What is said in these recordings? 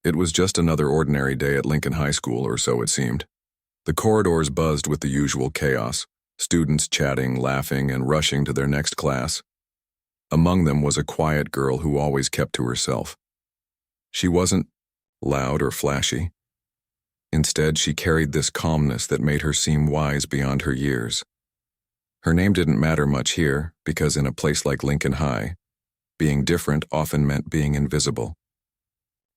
It was just another ordinary day at Lincoln High School, or so it seemed. The corridors buzzed with the usual chaos, students chatting, laughing, and rushing to their next class. Among them was a quiet girl who always kept to herself. She wasn't loud or flashy. Instead, she carried this calmness that made her seem wise beyond her years. Her name didn't matter much here, because in a place like Lincoln High, being different often meant being invisible.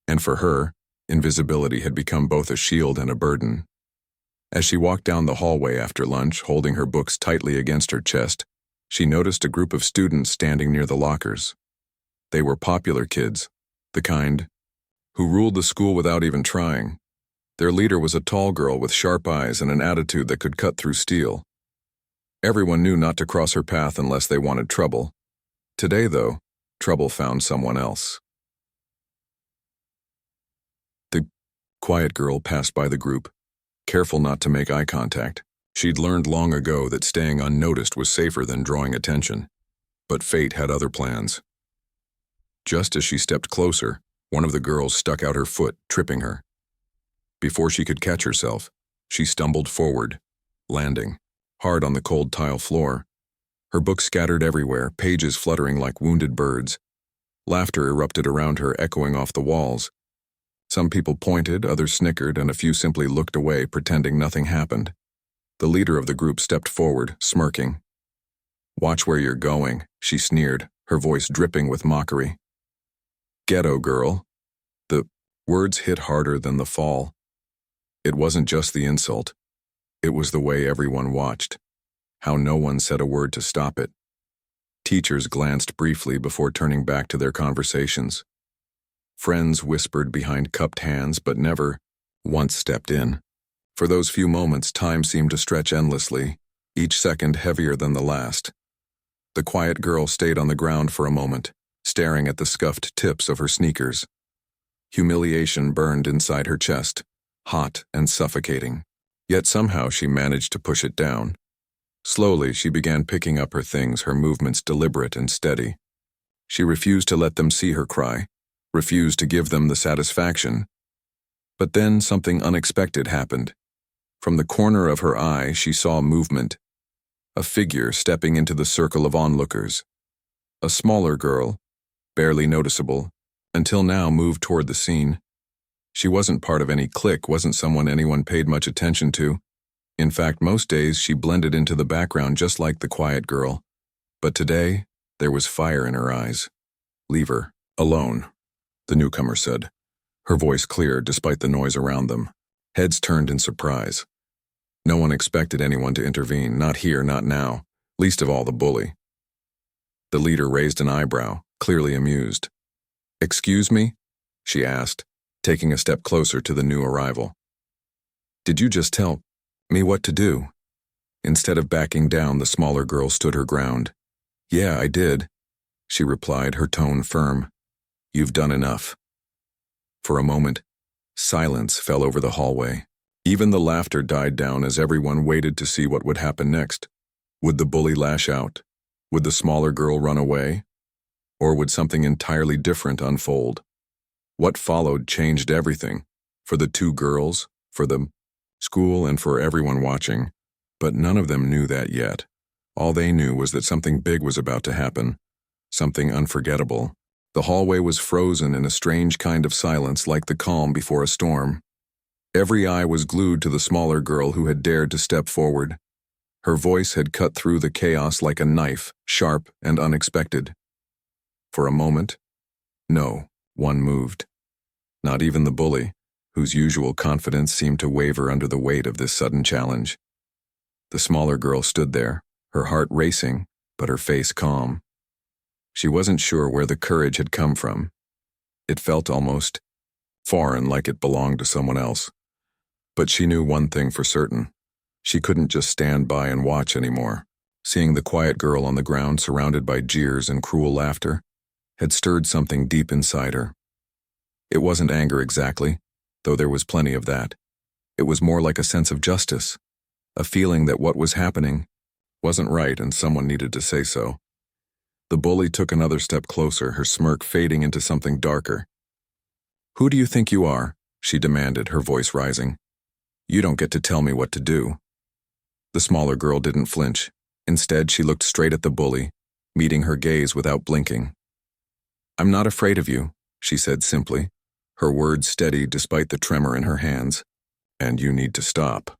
And for her, invisibility had become both a shield and a burden. As she walked down the hallway after lunch, holding her books tightly against her chest, she noticed a group of students standing near the lockers. They were popular kids, the kind who ruled the school without even trying. Their leader was a tall girl with sharp eyes and an attitude that could cut through steel. Everyone knew not to cross her path unless they wanted trouble. Today, though, trouble found someone else. The quiet girl passed by the group, careful not to make eye contact. She'd learned long ago that staying unnoticed was safer than drawing attention. But fate had other plans. Just as she stepped closer, one of the girls stuck out her foot, tripping her. Before she could catch herself, she stumbled forward, landing hard on the cold tile floor. Her books scattered everywhere, pages fluttering like wounded birds. Laughter erupted around her, echoing off the walls. Some people pointed, others snickered, and a few simply looked away, pretending nothing happened. The leader of the group stepped forward, smirking. "Watch where you're going," she sneered, her voice dripping with mockery. "Ghetto girl." The words hit harder than the fall. It wasn't just the insult. It was the way everyone watched, how no one said a word to stop it. Teachers glanced briefly before turning back to their conversations. Friends whispered behind cupped hands but never once stepped in. For those few moments, time seemed to stretch endlessly, each second heavier than the last. The quiet girl stayed on the ground for a moment, staring at the scuffed tips of her sneakers. Humiliation burned inside her chest, hot and suffocating. Yet somehow she managed to push it down. Slowly, she began picking up her things, her movements deliberate and steady. She refused to let them see her cry, refused to give them the satisfaction. But then something unexpected happened. From the corner of her eye, she saw movement. A figure stepping into the circle of onlookers. A smaller girl, barely noticeable, until now moved toward the scene. She wasn't part of any clique, wasn't someone anyone paid much attention to. In fact, most days she blended into the background just like the quiet girl. But today, there was fire in her eyes. "Leave her alone," the newcomer said, her voice clear despite the noise around them. Heads turned in surprise. No one expected anyone to intervene, not here, not now, least of all the bully. The leader raised an eyebrow, clearly amused. "Excuse me?" she asked, taking a step closer to the new arrival. "Did you just tell me what to do?" Instead of backing down, the smaller girl stood her ground. "Yeah, I did," she replied, her tone firm. "You've done enough." For a moment, silence fell over the hallway. Even the laughter died down as everyone waited to see what would happen next. Would the bully lash out? Would the smaller girl run away? Or would something entirely different unfold? What followed changed everything, for the two girls, for the school, and for everyone watching. But none of them knew that yet. All they knew was that something big was about to happen, something unforgettable. The hallway was frozen in a strange kind of silence, like the calm before a storm. Every eye was glued to the smaller girl who had dared to step forward. Her voice had cut through the chaos like a knife, sharp and unexpected. For a moment, no one moved. Not even the bully, whose usual confidence seemed to waver under the weight of this sudden challenge. The smaller girl stood there, her heart racing, but her face calm. She wasn't sure where the courage had come from. It felt almost foreign, like it belonged to someone else. But she knew one thing for certain. She couldn't just stand by and watch anymore. Seeing the quiet girl on the ground surrounded by jeers and cruel laughter had stirred something deep inside her. It wasn't anger exactly, though there was plenty of that. It was more like a sense of justice, a feeling that what was happening wasn't right and someone needed to say so. The bully took another step closer, her smirk fading into something darker. "Who do you think you are?" she demanded, her voice rising. "You don't get to tell me what to do." The smaller girl didn't flinch. Instead, she looked straight at the bully, meeting her gaze without blinking. "I'm not afraid of you," she said simply, her words steady despite the tremor in her hands. "And you need to stop."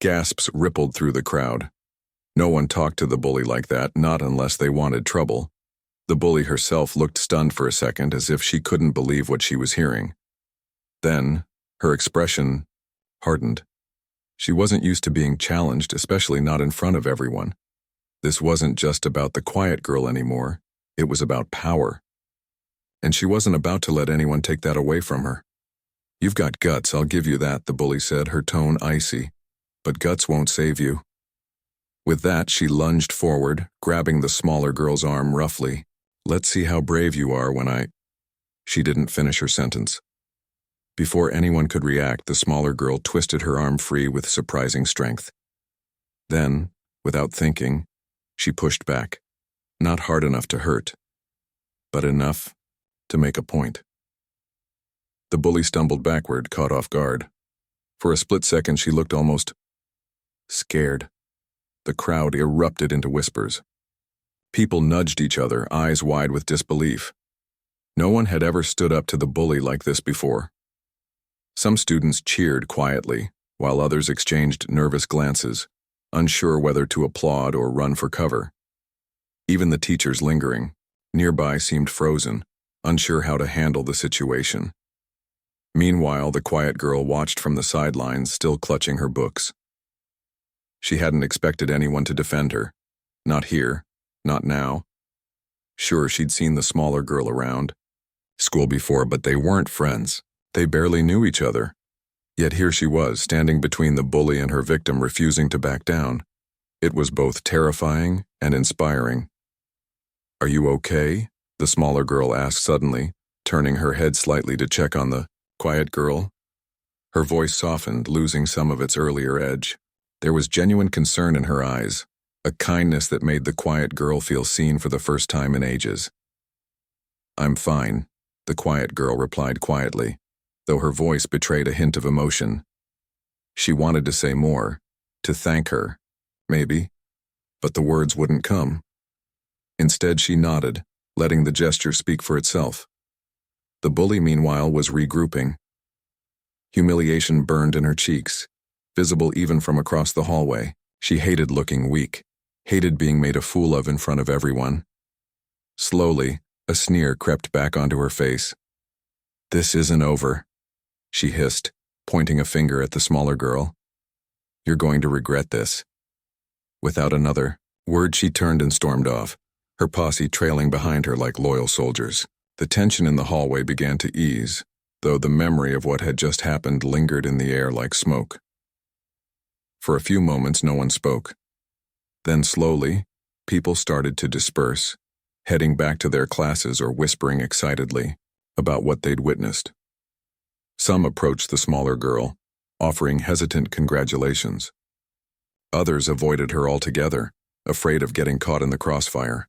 Gasps rippled through the crowd. No one talked to the bully like that, not unless they wanted trouble. The bully herself looked stunned for a second, as if she couldn't believe what she was hearing. Then, her expression hardened. She wasn't used to being challenged, especially not in front of everyone. This wasn't just about the quiet girl anymore. It was about power. And she wasn't about to let anyone take that away from her. "You've got guts, I'll give you that," the bully said, her tone icy. "But guts won't save you." With that, she lunged forward, grabbing the smaller girl's arm roughly. "Let's see how brave you are when I—" She didn't finish her sentence. Before anyone could react, the smaller girl twisted her arm free with surprising strength. Then, without thinking, she pushed back. Not hard enough to hurt, but enough to make a point. The bully stumbled backward, caught off guard. For a split second, she looked almost scared. The crowd erupted into whispers. People nudged each other, eyes wide with disbelief. No one had ever stood up to the bully like this before. Some students cheered quietly, while others exchanged nervous glances, unsure whether to applaud or run for cover. Even the teachers lingering nearby seemed frozen, unsure how to handle the situation. Meanwhile, the quiet girl watched from the sidelines, still clutching her books. She hadn't expected anyone to defend her. Not here, not now. Sure, she'd seen the smaller girl around school before, but they weren't friends. They barely knew each other. Yet here she was, standing between the bully and her victim, refusing to back down. It was both terrifying and inspiring. "Are you okay?" the smaller girl asked suddenly, turning her head slightly to check on the quiet girl. Her voice softened, losing some of its earlier edge. There was genuine concern in her eyes, a kindness that made the quiet girl feel seen for the first time in ages. "I'm fine," the quiet girl replied quietly, though her voice betrayed a hint of emotion. She wanted to say more, to thank her, maybe, but the words wouldn't come. Instead, she nodded, letting the gesture speak for itself. The bully, meanwhile, was regrouping. Humiliation burned in her cheeks, visible even from across the hallway. She hated looking weak, hated being made a fool of in front of everyone. Slowly, a sneer crept back onto her face. "This isn't over," she hissed, pointing a finger at the smaller girl. "You're going to regret this." Without another word, she turned and stormed off, her posse trailing behind her like loyal soldiers. The tension in the hallway began to ease, though the memory of what had just happened lingered in the air like smoke. For a few moments, no one spoke. Then slowly, people started to disperse, heading back to their classes or whispering excitedly about what they'd witnessed. Some approached the smaller girl, offering hesitant congratulations. Others avoided her altogether, afraid of getting caught in the crossfire.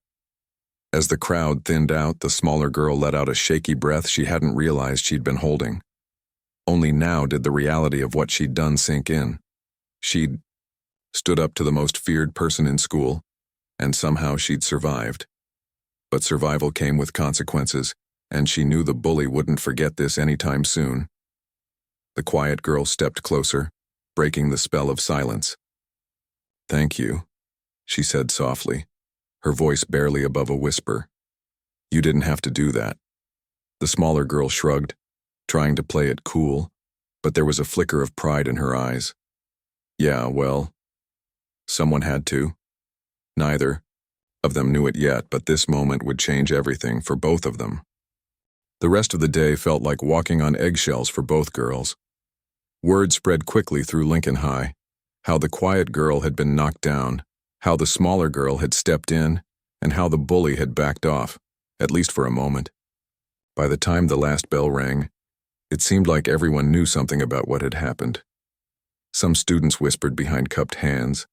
As the crowd thinned out, the smaller girl let out a shaky breath she hadn't realized she'd been holding. Only now did the reality of what she'd done sink in. She'd stood up to the most feared person in school, and somehow she'd survived. But survival came with consequences, and she knew the bully wouldn't forget this anytime soon. The quiet girl stepped closer, breaking the spell of silence. "Thank you," she said softly, her voice barely above a whisper. "You didn't have to do that." The smaller girl shrugged, trying to play it cool, but there was a flicker of pride in her eyes. "Yeah, well, someone had to." Neither of them knew it yet, but this moment would change everything for both of them. The rest of the day felt like walking on eggshells for both girls. Word spread quickly through Lincoln High, how the quiet girl had been knocked down, how the smaller girl had stepped in, and how the bully had backed off, at least for a moment. By the time the last bell rang, it seemed like everyone knew something about what had happened. Some students whispered behind cupped hands,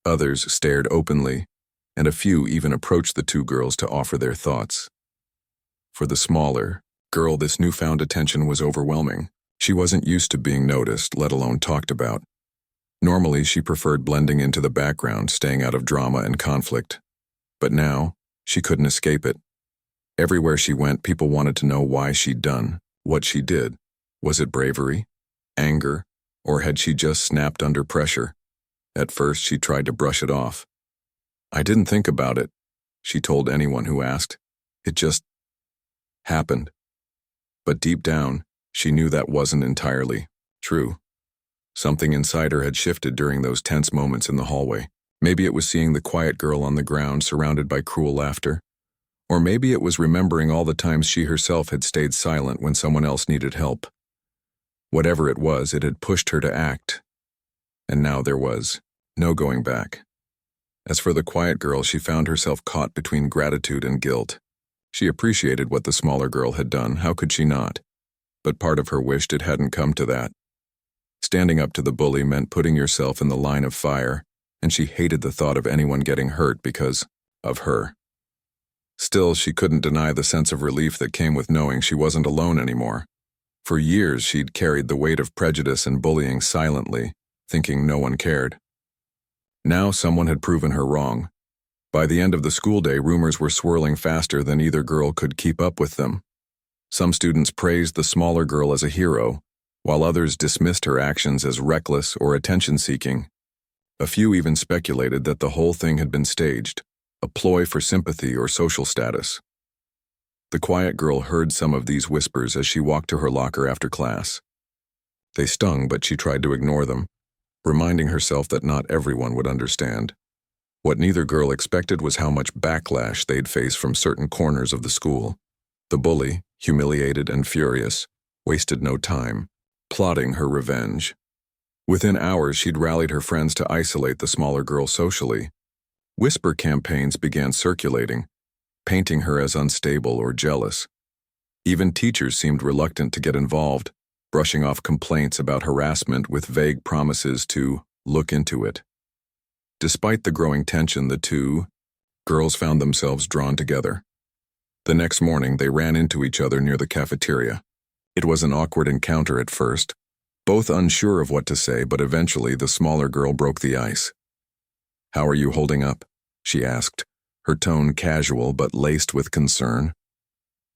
others stared openly, and a few even approached the two girls to offer their thoughts. For the smaller, girl, this newfound attention was overwhelming. She wasn't used to being noticed, let alone talked about. Normally, she preferred blending into the background, staying out of drama and conflict. But now, she couldn't escape it. Everywhere she went, people wanted to know why she'd done what she did. Was it bravery, anger, or had she just snapped under pressure? At first, she tried to brush it off. "I didn't think about it," she told anyone who asked. "It just happened." But deep down, she knew that wasn't entirely true. Something inside her had shifted during those tense moments in the hallway. Maybe it was seeing the quiet girl on the ground surrounded by cruel laughter. Or maybe it was remembering all the times she herself had stayed silent when someone else needed help. Whatever it was, it had pushed her to act. And now there was no going back. As for the quiet girl, she found herself caught between gratitude and guilt. She appreciated what the smaller girl had done, how could she not? But part of her wished it hadn't come to that. Standing up to the bully meant putting yourself in the line of fire, and she hated the thought of anyone getting hurt because of her. Still, she couldn't deny the sense of relief that came with knowing she wasn't alone anymore. For years, she'd carried the weight of prejudice and bullying silently, thinking no one cared. Now someone had proven her wrong. By the end of the school day, rumors were swirling faster than either girl could keep up with them. Some students praised the smaller girl as a hero, while others dismissed her actions as reckless or attention-seeking. A few even speculated that the whole thing had been staged, a ploy for sympathy or social status. The quiet girl heard some of these whispers as she walked to her locker after class. They stung, but she tried to ignore them, reminding herself that not everyone would understand. What neither girl expected was how much backlash they'd face from certain corners of the school. The bully, humiliated and furious, wasted no time, plotting her revenge. Within hours, she'd rallied her friends to isolate the smaller girl socially. Whisper campaigns began circulating, painting her as unstable or jealous. Even teachers seemed reluctant to get involved, brushing off complaints about harassment with vague promises to look into it. Despite the growing tension, the two girls found themselves drawn together. The next morning, they ran into each other near the cafeteria. It was an awkward encounter at first, both unsure of what to say, but eventually the smaller girl broke the ice. "How are you holding up?" she asked, her tone casual but laced with concern.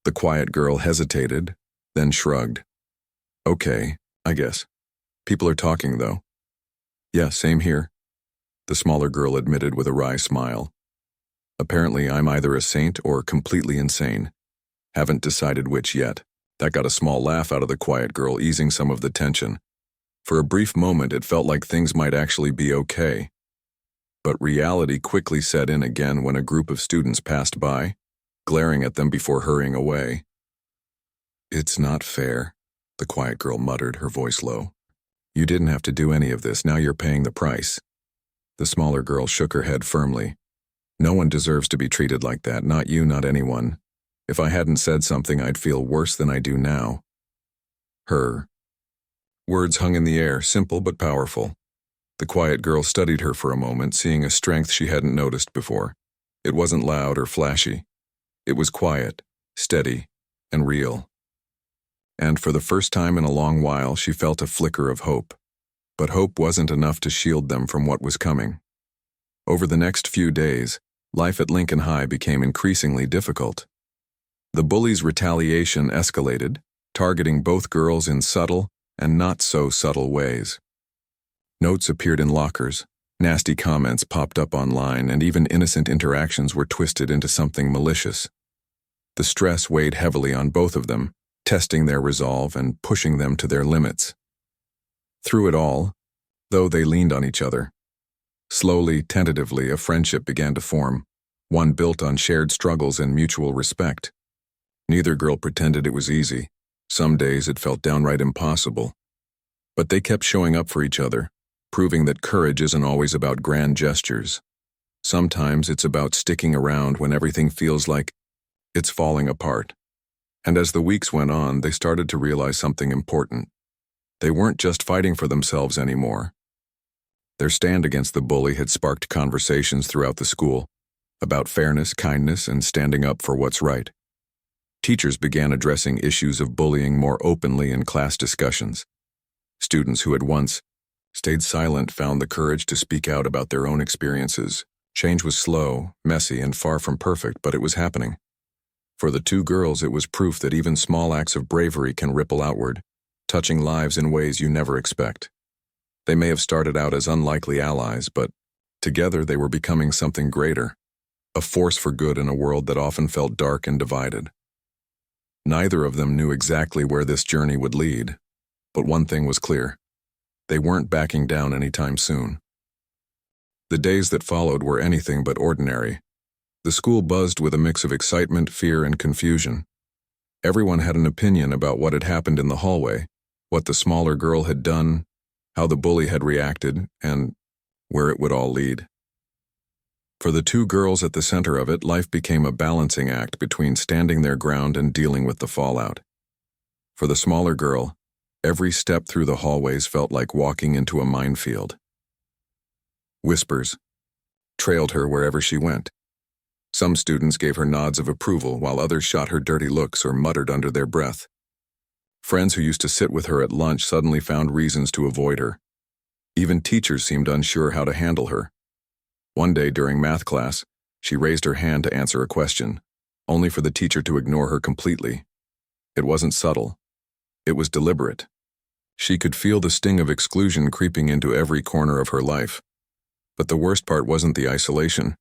The quiet girl hesitated, then shrugged. "Okay, I guess. People are talking, though." "Yeah, same here," the smaller girl admitted with a wry smile. "Apparently I'm either a saint or completely insane. Haven't decided which yet." That got a small laugh out of the quiet girl, easing some of the tension. For a brief moment, it felt like things might actually be okay. But reality quickly set in again when a group of students passed by, glaring at them before hurrying away. "It's not fair," the quiet girl muttered, her voice low. "You didn't have to do any of this, now you're paying the price." The smaller girl shook her head firmly. "No one deserves to be treated like that, not you, not anyone. If I hadn't said something, I'd feel worse than I do now." Her words hung in the air, simple but powerful. The quiet girl studied her for a moment, seeing a strength she hadn't noticed before. It wasn't loud or flashy. It was quiet, steady, and real. And for the first time in a long while, she felt a flicker of hope. But hope wasn't enough to shield them from what was coming. Over the next few days, life at Lincoln High became increasingly difficult. The bullies' retaliation escalated, targeting both girls in subtle and not so subtle ways. Notes appeared in lockers, nasty comments popped up online, and even innocent interactions were twisted into something malicious. The stress weighed heavily on both of them, testing their resolve and pushing them to their limits. Through it all, though they leaned on each other, slowly, tentatively, a friendship began to form, one built on shared struggles and mutual respect. Neither girl pretended it was easy. Some days it felt downright impossible. But they kept showing up for each other, proving that courage isn't always about grand gestures. Sometimes it's about sticking around when everything feels like it's falling apart. And as the weeks went on, they started to realize something important. They weren't just fighting for themselves anymore. Their stand against the bully had sparked conversations throughout the school about fairness, kindness, and standing up for what's right. Teachers began addressing issues of bullying more openly in class discussions. Students who had once stayed silent found the courage to speak out about their own experiences. Change was slow, messy, and far from perfect, but it was happening. For the two girls, it was proof that even small acts of bravery can ripple outward, touching lives in ways you never expect. They may have started out as unlikely allies, but together they were becoming something greater, a force for good in a world that often felt dark and divided. Neither of them knew exactly where this journey would lead, but one thing was clear: they weren't backing down anytime soon. The days that followed were anything but ordinary. The school buzzed with a mix of excitement, fear, and confusion. Everyone had an opinion about what had happened in the hallway, what the smaller girl had done, how the bully had reacted, and where it would all lead. For the two girls at the center of it, life became a balancing act between standing their ground and dealing with the fallout. For the smaller girl, every step through the hallways felt like walking into a minefield. Whispers trailed her wherever she went. Some students gave her nods of approval, while others shot her dirty looks or muttered under their breath. Friends who used to sit with her at lunch suddenly found reasons to avoid her. Even teachers seemed unsure how to handle her. One day during math class, she raised her hand to answer a question, only for the teacher to ignore her completely. It wasn't subtle. It was deliberate. She could feel the sting of exclusion creeping into every corner of her life. But the worst part wasn't the isolation.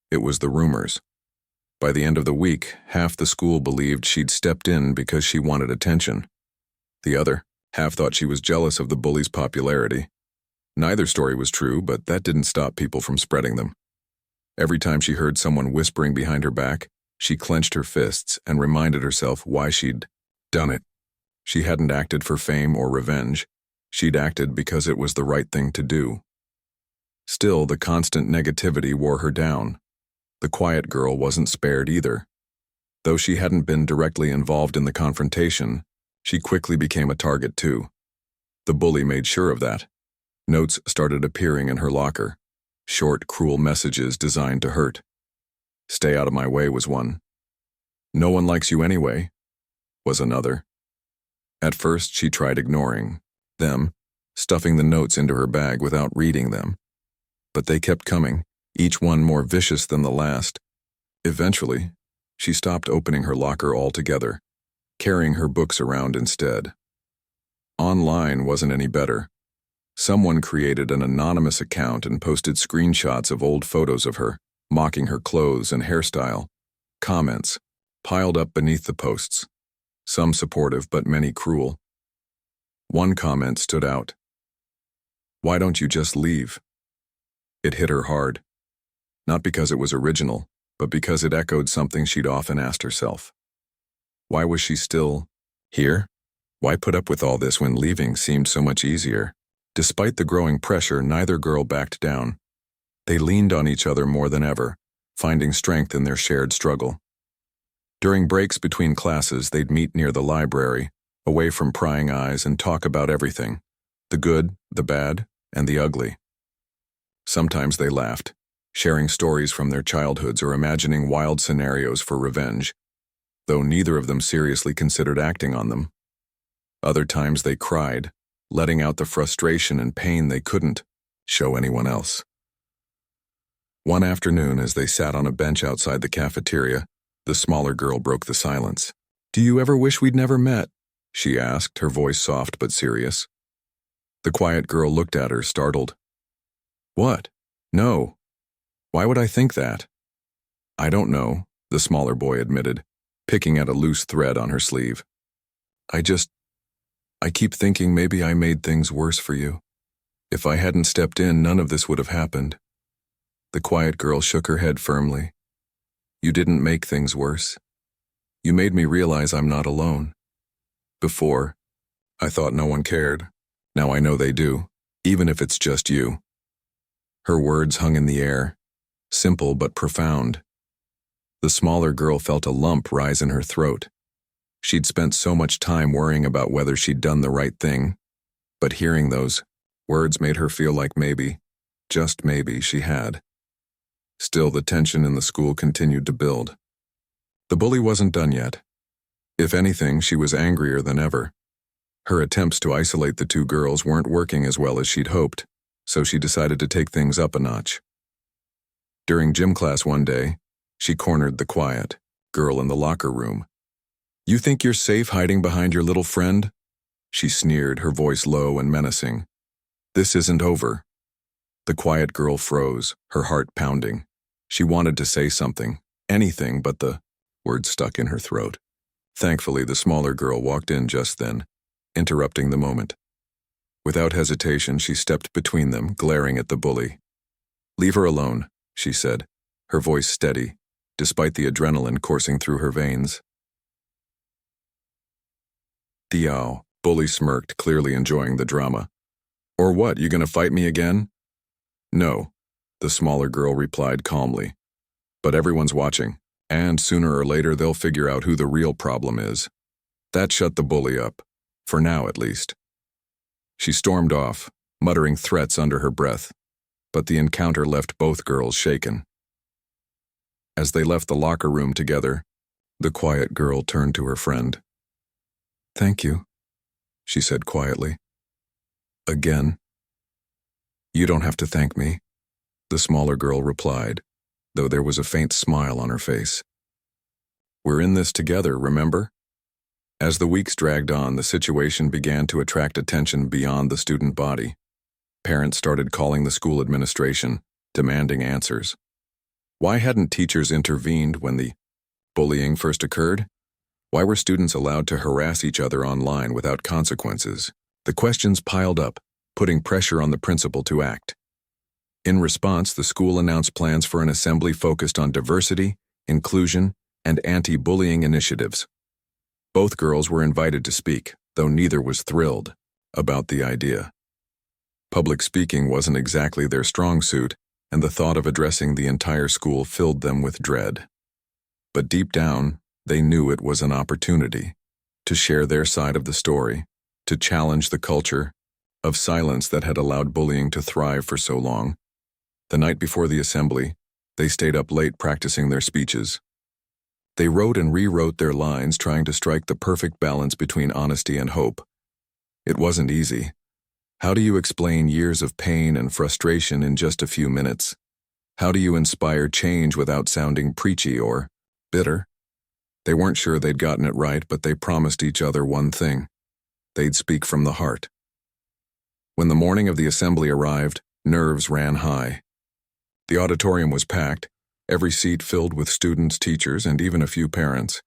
It was the rumors. By the end of the week, half the school believed she'd stepped in because she wanted attention. The other half thought she was jealous of the bully's popularity. Neither story was true, but that didn't stop people from spreading them. Every time she heard someone whispering behind her back, she clenched her fists and reminded herself why she'd done it. She hadn't acted for fame or revenge. She'd acted because it was the right thing to do. Still, the constant negativity wore her down. The quiet girl wasn't spared either. Though she hadn't been directly involved in the confrontation, she quickly became a target too. The bully made sure of that. Notes started appearing in her locker. Short, cruel messages designed to hurt. "Stay out of my way" was one. "No one likes you anyway" was another. At first, she tried ignoring them, stuffing the notes into her bag without reading them. But they kept coming, each one more vicious than the last. Eventually, she stopped opening her locker altogether, carrying her books around instead. Online wasn't any better. Someone created an anonymous account and posted screenshots of old photos of her, mocking her clothes and hairstyle. Comments piled up beneath the posts, some supportive but many cruel. One comment stood out: "Why don't you just leave?" It hit her hard. Not because it was original, but because it echoed something she'd often asked herself. Why was she still here? Why put up with all this when leaving seemed so much easier? Despite the growing pressure, neither girl backed down. They leaned on each other more than ever, finding strength in their shared struggle. During breaks between classes, they'd meet near the library, away from prying eyes, and talk about everything: the good, the bad, and the ugly. Sometimes they laughed, sharing stories from their childhoods or imagining wild scenarios for revenge, though neither of them seriously considered acting on them. Other times they cried, letting out the frustration and pain they couldn't show anyone else. One afternoon, as they sat on a bench outside the cafeteria, the smaller girl broke the silence. "Do you ever wish we'd never met?" she asked, her voice soft but serious. The quiet girl looked at her, startled. "What? No. Why would I think that?" "I don't know," the smaller boy admitted, picking at a loose thread on her sleeve. I keep thinking maybe I made things worse for you. If I hadn't stepped in, none of this would have happened." The quiet girl shook her head firmly. "You didn't make things worse. You made me realize I'm not alone. Before, I thought no one cared. Now I know they do, even if it's just you." Her words hung in the air, simple but profound. The smaller girl felt a lump rise in her throat. She'd spent so much time worrying about whether she'd done the right thing, but hearing those words made her feel like maybe, just maybe, she had. Still, the tension in the school continued to build. The bully wasn't done yet. If anything, she was angrier than ever. Her attempts to isolate the two girls weren't working as well as she'd hoped, so she decided to take things up a notch. During gym class one day, she cornered the quiet girl in the locker room. "You think you're safe hiding behind your little friend?" She sneered, her voice low and menacing. "This isn't over." The quiet girl froze, her heart pounding. She wanted to say something, anything, but the words stuck in her throat. Thankfully, the smaller girl walked in just then, interrupting the moment. Without hesitation, she stepped between them, glaring at the bully. "Leave her alone," she said, her voice steady, despite the adrenaline coursing through her veins. "Diao," Bully smirked, clearly enjoying the drama. "Or what, you gonna fight me again?" "No," the smaller girl replied calmly. "But everyone's watching, and sooner or later they'll figure out who the real problem is." That shut the bully up, for now at least. She stormed off, muttering threats under her breath, but the encounter left both girls shaken. As they left the locker room together, the quiet girl turned to her friend. "Thank you," she said quietly. "Again?" "You don't have to thank me," the smaller girl replied, though there was a faint smile on her face. "We're in this together, remember?" As the weeks dragged on, the situation began to attract attention beyond the student body. Parents started calling the school administration, demanding answers. Why hadn't teachers intervened when the bullying first occurred? Why were students allowed to harass each other online without consequences? The questions piled up, putting pressure on the principal to act. In response, the school announced plans for an assembly focused on diversity, inclusion, and anti-bullying initiatives. Both girls were invited to speak, though neither was thrilled about the idea. Public speaking wasn't exactly their strong suit, and the thought of addressing the entire school filled them with dread. But deep down, they knew it was an opportunity to share their side of the story, to challenge the culture of silence that had allowed bullying to thrive for so long. The night before the assembly, they stayed up late practicing their speeches. They wrote and rewrote their lines, trying to strike the perfect balance between honesty and hope. It wasn't easy. How do you explain years of pain and frustration in just a few minutes? How do you inspire change without sounding preachy or bitter? They weren't sure they'd gotten it right, but they promised each other one thing: they'd speak from the heart. When the morning of the assembly arrived, nerves ran high. The auditorium was packed, every seat filled with students, teachers, and even a few parents.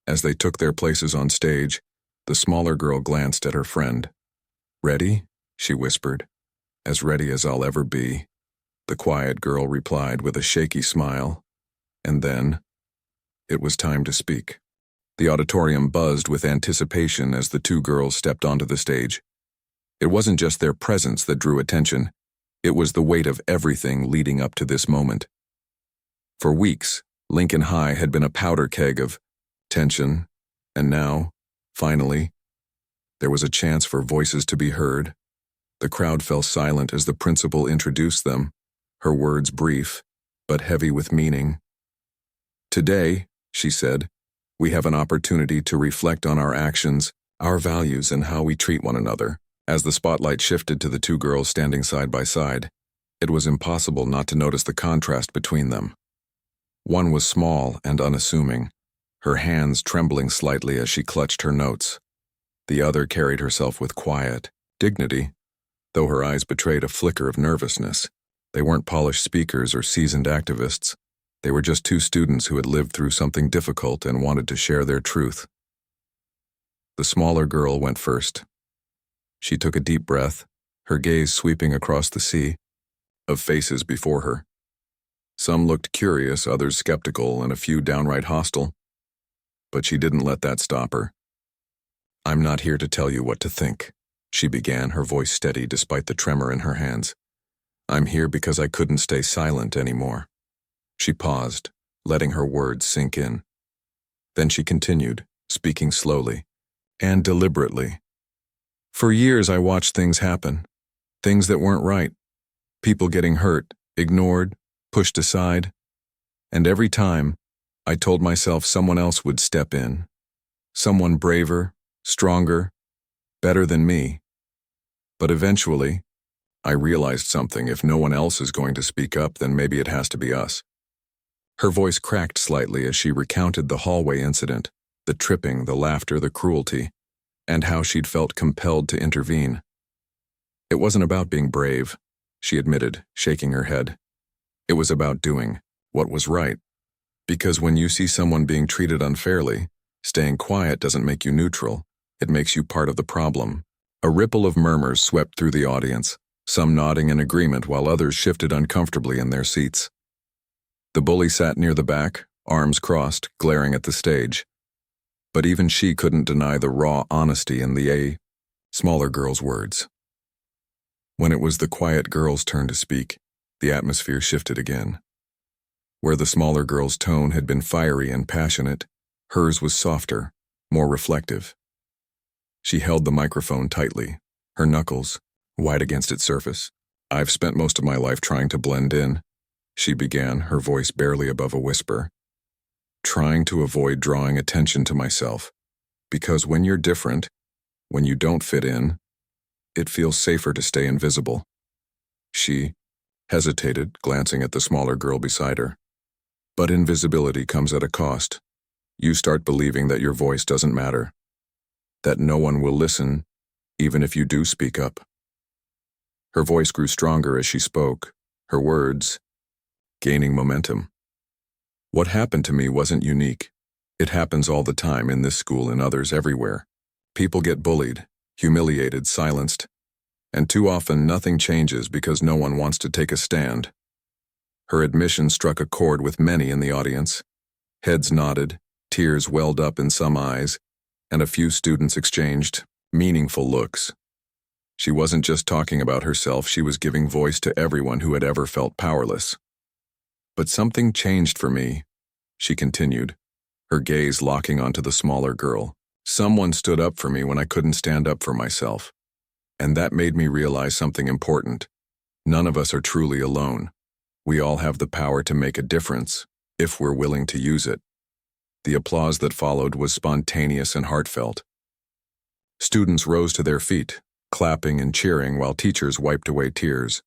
As they took their places on stage, the smaller girl glanced at her friend. "Ready?" she whispered. "As ready as I'll ever be," the quiet girl replied with a shaky smile. And then, it was time to speak. The auditorium buzzed with anticipation as the two girls stepped onto the stage. It wasn't just their presence that drew attention. It was the weight of everything leading up to this moment. For weeks, Lincoln High had been a powder keg of tension, and now, finally, there was a chance for voices to be heard. The crowd fell silent as the principal introduced them, her words brief, but heavy with meaning. "Today," she said, "we have an opportunity to reflect on our actions, our values, and how we treat one another." As the spotlight shifted to the two girls standing side by side, it was impossible not to notice the contrast between them. One was small and unassuming, her hands trembling slightly as she clutched her notes. The other carried herself with quiet dignity, though her eyes betrayed a flicker of nervousness. They weren't polished speakers or seasoned activists. They were just two students who had lived through something difficult and wanted to share their truth. The smaller girl went first. She took a deep breath, her gaze sweeping across the sea of faces before her. Some looked curious, others skeptical, and a few downright hostile. But she didn't let that stop her. "I'm not here to tell you what to think," she began, her voice steady despite the tremor in her hands. "I'm here because I couldn't stay silent anymore." She paused, letting her words sink in. Then she continued, speaking slowly and deliberately. "For years I watched things happen, things that weren't right, people getting hurt, ignored, pushed aside, and every time I told myself someone else would step in, Someone braver, stronger, better than me. But eventually, I realized something. If no one else is going to speak up, then maybe it has to be us. Her voice cracked slightly as she recounted the hallway incident, the tripping, the laughter, the cruelty, and how she'd felt compelled to intervene. It wasn't about being brave, she admitted, shaking her head. It was about doing what was right. Because when you see someone being treated unfairly, staying quiet doesn't make you neutral, it makes you part of the problem. A ripple of murmurs swept through the audience, some nodding in agreement while others shifted uncomfortably in their seats. The bully sat near the back, arms crossed, glaring at the stage. But even she couldn't deny the raw honesty in the smaller girl's words. When it was the quiet girl's turn to speak, the atmosphere shifted again. Where the smaller girl's tone had been fiery and passionate, hers was softer, more reflective. She held the microphone tightly, her knuckles white against its surface. "I've spent most of my life trying to blend in," she began, her voice barely above a whisper. "Trying to avoid drawing attention to myself. Because when you're different, when you don't fit in, it feels safer to stay invisible." She hesitated, glancing at the smaller girl beside her. "But invisibility comes at a cost. You start believing that your voice doesn't matter, that no one will listen, even if you do speak up." Her voice grew stronger as she spoke, her words gaining momentum. "What happened to me wasn't unique. It happens all the time in this school and others everywhere. People get bullied, humiliated, silenced, and too often nothing changes because no one wants to take a stand." Her admission struck a chord with many in the audience. Heads nodded, tears welled up in some eyes, and a few students exchanged meaningful looks. She wasn't just talking about herself, she was giving voice to everyone who had ever felt powerless. "But something changed for me," she continued, her gaze locking onto the smaller girl. "Someone stood up for me when I couldn't stand up for myself. And that made me realize something important. None of us are truly alone. We all have the power to make a difference, if we're willing to use it." The applause that followed was spontaneous and heartfelt. Students rose to their feet, clapping and cheering while teachers wiped away tears.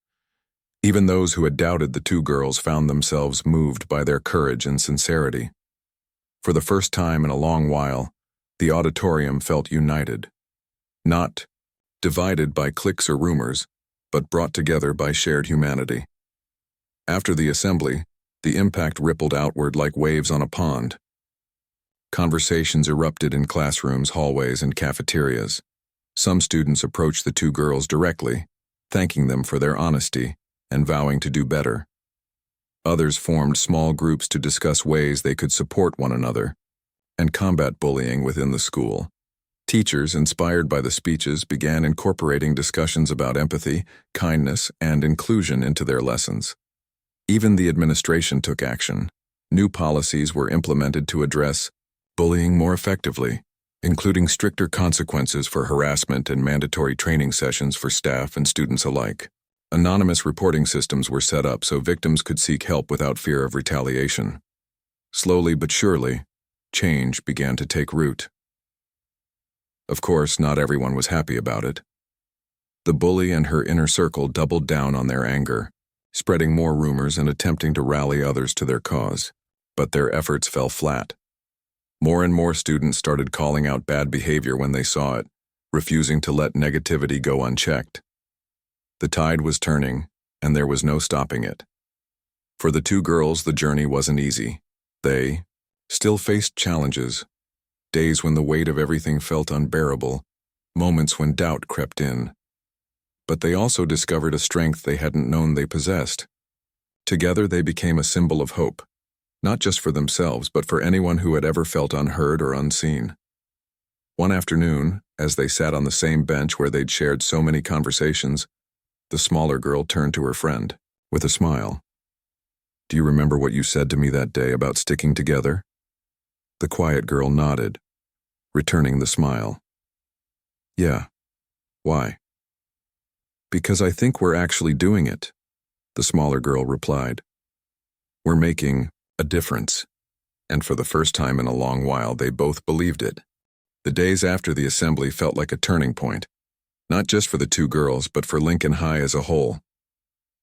Even those who had doubted the two girls found themselves moved by their courage and sincerity. For the first time in a long while, the auditorium felt united. Not divided by cliques or rumors, but brought together by shared humanity. After the assembly, the impact rippled outward like waves on a pond. Conversations erupted in classrooms, hallways, and cafeterias. Some students approached the two girls directly, thanking them for their honesty and vowing to do better. Others formed small groups to discuss ways they could support one another and combat bullying within the school. Teachers, inspired by the speeches, began incorporating discussions about empathy, kindness, and inclusion into their lessons. Even the administration took action. New policies were implemented to address bullying more effectively, including stricter consequences for harassment and mandatory training sessions for staff and students alike. Anonymous reporting systems were set up so victims could seek help without fear of retaliation. Slowly but surely, change began to take root. Of course, not everyone was happy about it. The bully and her inner circle doubled down on their anger, spreading more rumors and attempting to rally others to their cause. But their efforts fell flat. More and more students started calling out bad behavior when they saw it, refusing to let negativity go unchecked. The tide was turning, and there was no stopping it. For the two girls, the journey wasn't easy. They still faced challenges, days when the weight of everything felt unbearable, moments when doubt crept in. But they also discovered a strength they hadn't known they possessed. Together they became a symbol of hope, not just for themselves, but for anyone who had ever felt unheard or unseen. One afternoon, as they sat on the same bench where they'd shared so many conversations, the smaller girl turned to her friend with a smile. "Do you remember what you said to me that day about sticking together?" The quiet girl nodded, returning the smile. "Yeah. Why?" "Because I think we're actually doing it," the smaller girl replied. "We're making a difference." And for the first time in a long while, they both believed it. The days after the assembly felt like a turning point, not just for the two girls, but for Lincoln High as a whole.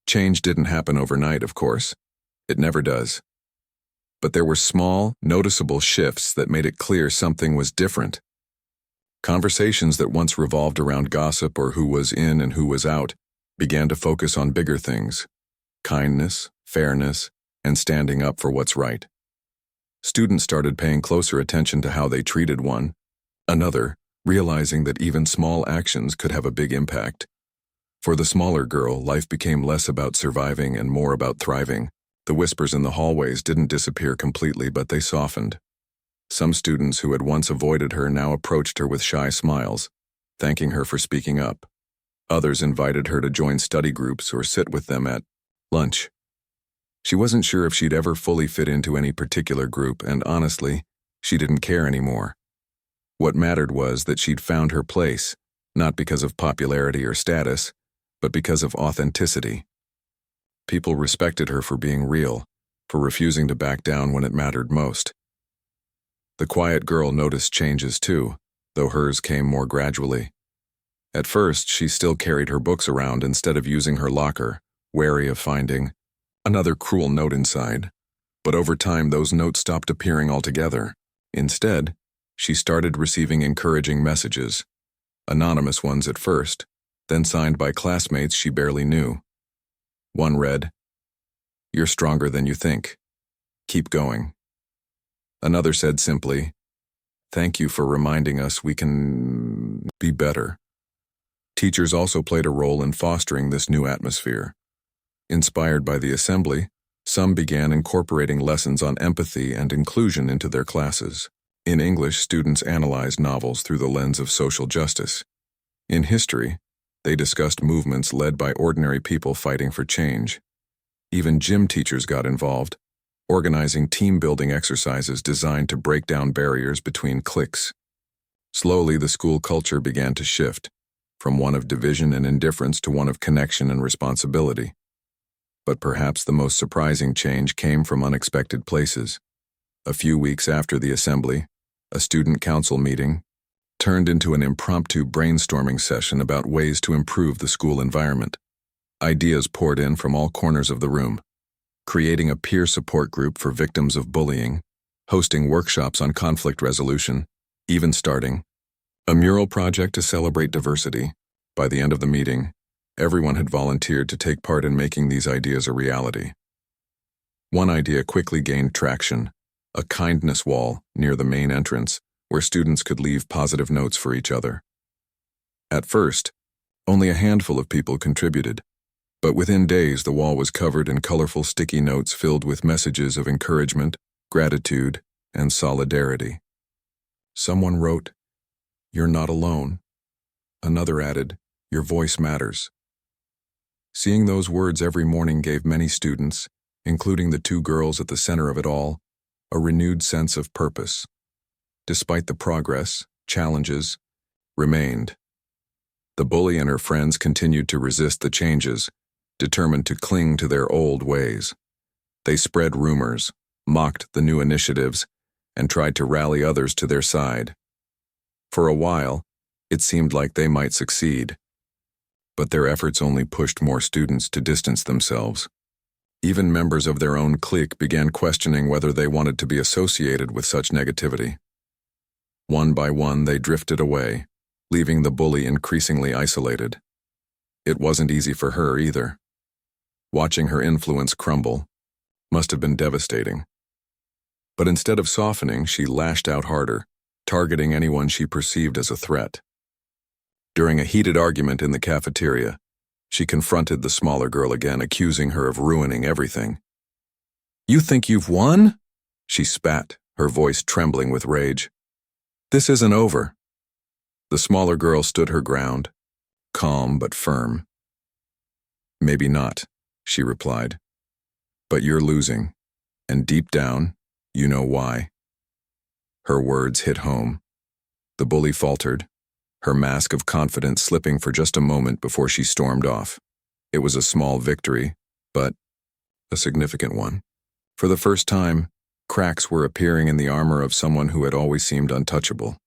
Change didn't happen overnight, of course. It never does. But there were small, noticeable shifts that made it clear something was different. Conversations that once revolved around gossip or who was in and who was out began to focus on bigger things: kindness, fairness, and standing up for what's right. Students started paying closer attention to how they treated one another, realizing that even small actions could have a big impact. For the smaller girl, life became less about surviving and more about thriving. The whispers in the hallways didn't disappear completely, but they softened. Some students who had once avoided her now approached her with shy smiles, thanking her for speaking up. Others invited her to join study groups or sit with them at lunch. She wasn't sure if she'd ever fully fit into any particular group, and honestly, she didn't care anymore. What mattered was that she'd found her place, not because of popularity or status, but because of authenticity. People respected her for being real, for refusing to back down when it mattered most. The quiet girl noticed changes too, though hers came more gradually. At first, she still carried her books around instead of using her locker, wary of finding another cruel note inside. But over time, those notes stopped appearing altogether. Instead, she started receiving encouraging messages, anonymous ones at first, then signed by classmates she barely knew. One read, "You're stronger than you think. Keep going." Another said simply, "Thank you for reminding us we can be better." Teachers also played a role in fostering this new atmosphere. Inspired by the assembly, some began incorporating lessons on empathy and inclusion into their classes. In English, students analyzed novels through the lens of social justice. In history, they discussed movements led by ordinary people fighting for change. Even gym teachers got involved, organizing team-building exercises designed to break down barriers between cliques. Slowly, the school culture began to shift, from one of division and indifference to one of connection and responsibility. But perhaps the most surprising change came from unexpected places. A few weeks after the assembly, a student council meeting turned into an impromptu brainstorming session about ways to improve the school environment. Ideas poured in from all corners of the room: creating a peer support group for victims of bullying, hosting workshops on conflict resolution, even starting a mural project to celebrate diversity. By the end of the meeting, everyone had volunteered to take part in making these ideas a reality. One idea quickly gained traction: a kindness wall near the main entrance where students could leave positive notes for each other. At first, only a handful of people contributed, but within days the wall was covered in colorful sticky notes filled with messages of encouragement, gratitude, and solidarity. Someone wrote, "You're not alone." Another added, "Your voice matters." Seeing those words every morning gave many students, including the two girls at the center of it all, a renewed sense of purpose. Despite the progress, challenges remained. The bully and her friends continued to resist the changes, determined to cling to their old ways. They spread rumors, mocked the new initiatives, and tried to rally others to their side. For a while, it seemed like they might succeed, but their efforts only pushed more students to distance themselves. Even members of their own clique began questioning whether they wanted to be associated with such negativity. One by one, they drifted away, leaving the bully increasingly isolated. It wasn't easy for her either. Watching her influence crumble must have been devastating. But instead of softening, she lashed out harder, targeting anyone she perceived as a threat. During a heated argument in the cafeteria, she confronted the smaller girl again, accusing her of ruining everything. "You think you've won?" she spat, her voice trembling with rage. "This isn't over." The smaller girl stood her ground, calm but firm. "Maybe not," she replied. "But you're losing, and deep down, you know why." Her words hit home. The bully faltered, her mask of confidence slipping for just a moment before she stormed off. It was a small victory, but a significant one. For the first time, cracks were appearing in the armor of someone who had always seemed untouchable.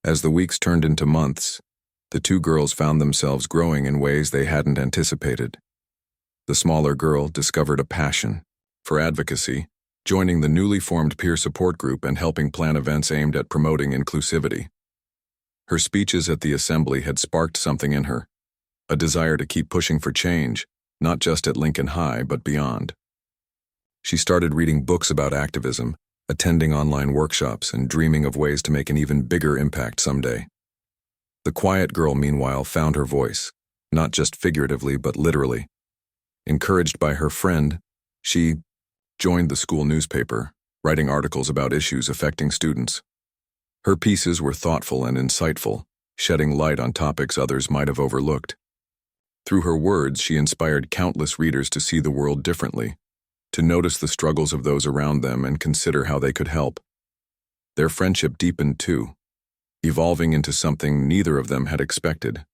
As the weeks turned into months, the two girls found themselves growing in ways they hadn't anticipated. The smaller girl discovered a passion for advocacy, joining the newly formed peer support group and helping plan events aimed at promoting inclusivity. Her speeches at the assembly had sparked something in her, a desire to keep pushing for change, not just at Lincoln High, but beyond. She started reading books about activism, attending online workshops, and dreaming of ways to make an even bigger impact someday. The quiet girl, meanwhile, found her voice, not just figuratively, but literally. Encouraged by her friend, she joined the school newspaper, writing articles about issues affecting students. Her pieces were thoughtful and insightful, shedding light on topics others might have overlooked. Through her words, she inspired countless readers to see the world differently, to notice the struggles of those around them and consider how they could help. Their friendship deepened too, evolving into something neither of them had expected.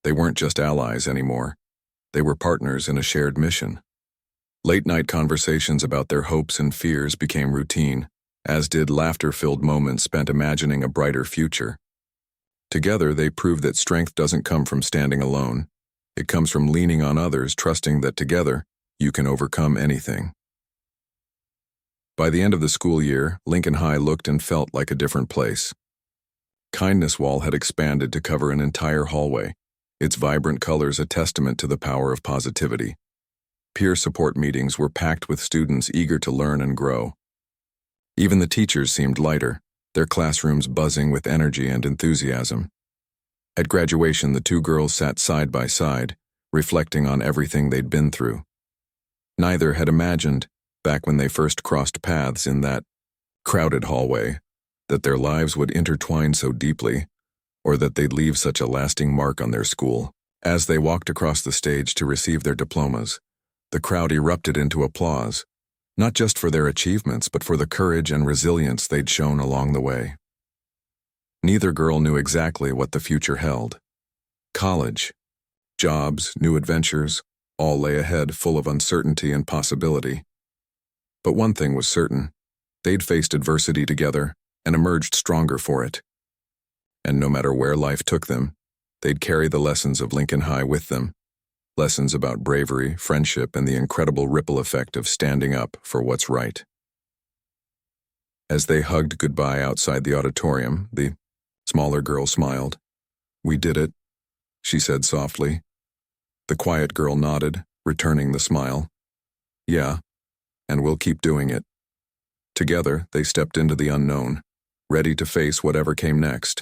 They weren't just allies anymore. They were partners in a shared mission. Late-night conversations about their hopes and fears became routine, as did laughter-filled moments spent imagining a brighter future. Together, they proved that strength doesn't come from standing alone. It comes from leaning on others, trusting that together, you can overcome anything. By the end of the school year, Lincoln High looked and felt like a different place. Kindness Wall had expanded to cover an entire hallway, its vibrant colors a testament to the power of positivity. Peer support meetings were packed with students eager to learn and grow. Even the teachers seemed lighter, their classrooms buzzing with energy and enthusiasm. At graduation, the two girls sat side by side, reflecting on everything they'd been through. Neither had imagined, back when they first crossed paths in that crowded hallway, that their lives would intertwine so deeply, or that they'd leave such a lasting mark on their school. As they walked across the stage to receive their diplomas, the crowd erupted into applause, not just for their achievements, but for the courage and resilience they'd shown along the way. Neither girl knew exactly what the future held. College, jobs, new adventures, all lay ahead, full of uncertainty and possibility. But one thing was certain: they'd faced adversity together and emerged stronger for it. And no matter where life took them, they'd carry the lessons of Lincoln High with them. Lessons about bravery, friendship, and the incredible ripple effect of standing up for what's right. As they hugged goodbye outside the auditorium, the smaller girl smiled. "We did it," she said softly. The quiet girl nodded, returning the smile. "Yeah, and we'll keep doing it." Together, they stepped into the unknown, ready to face whatever came next.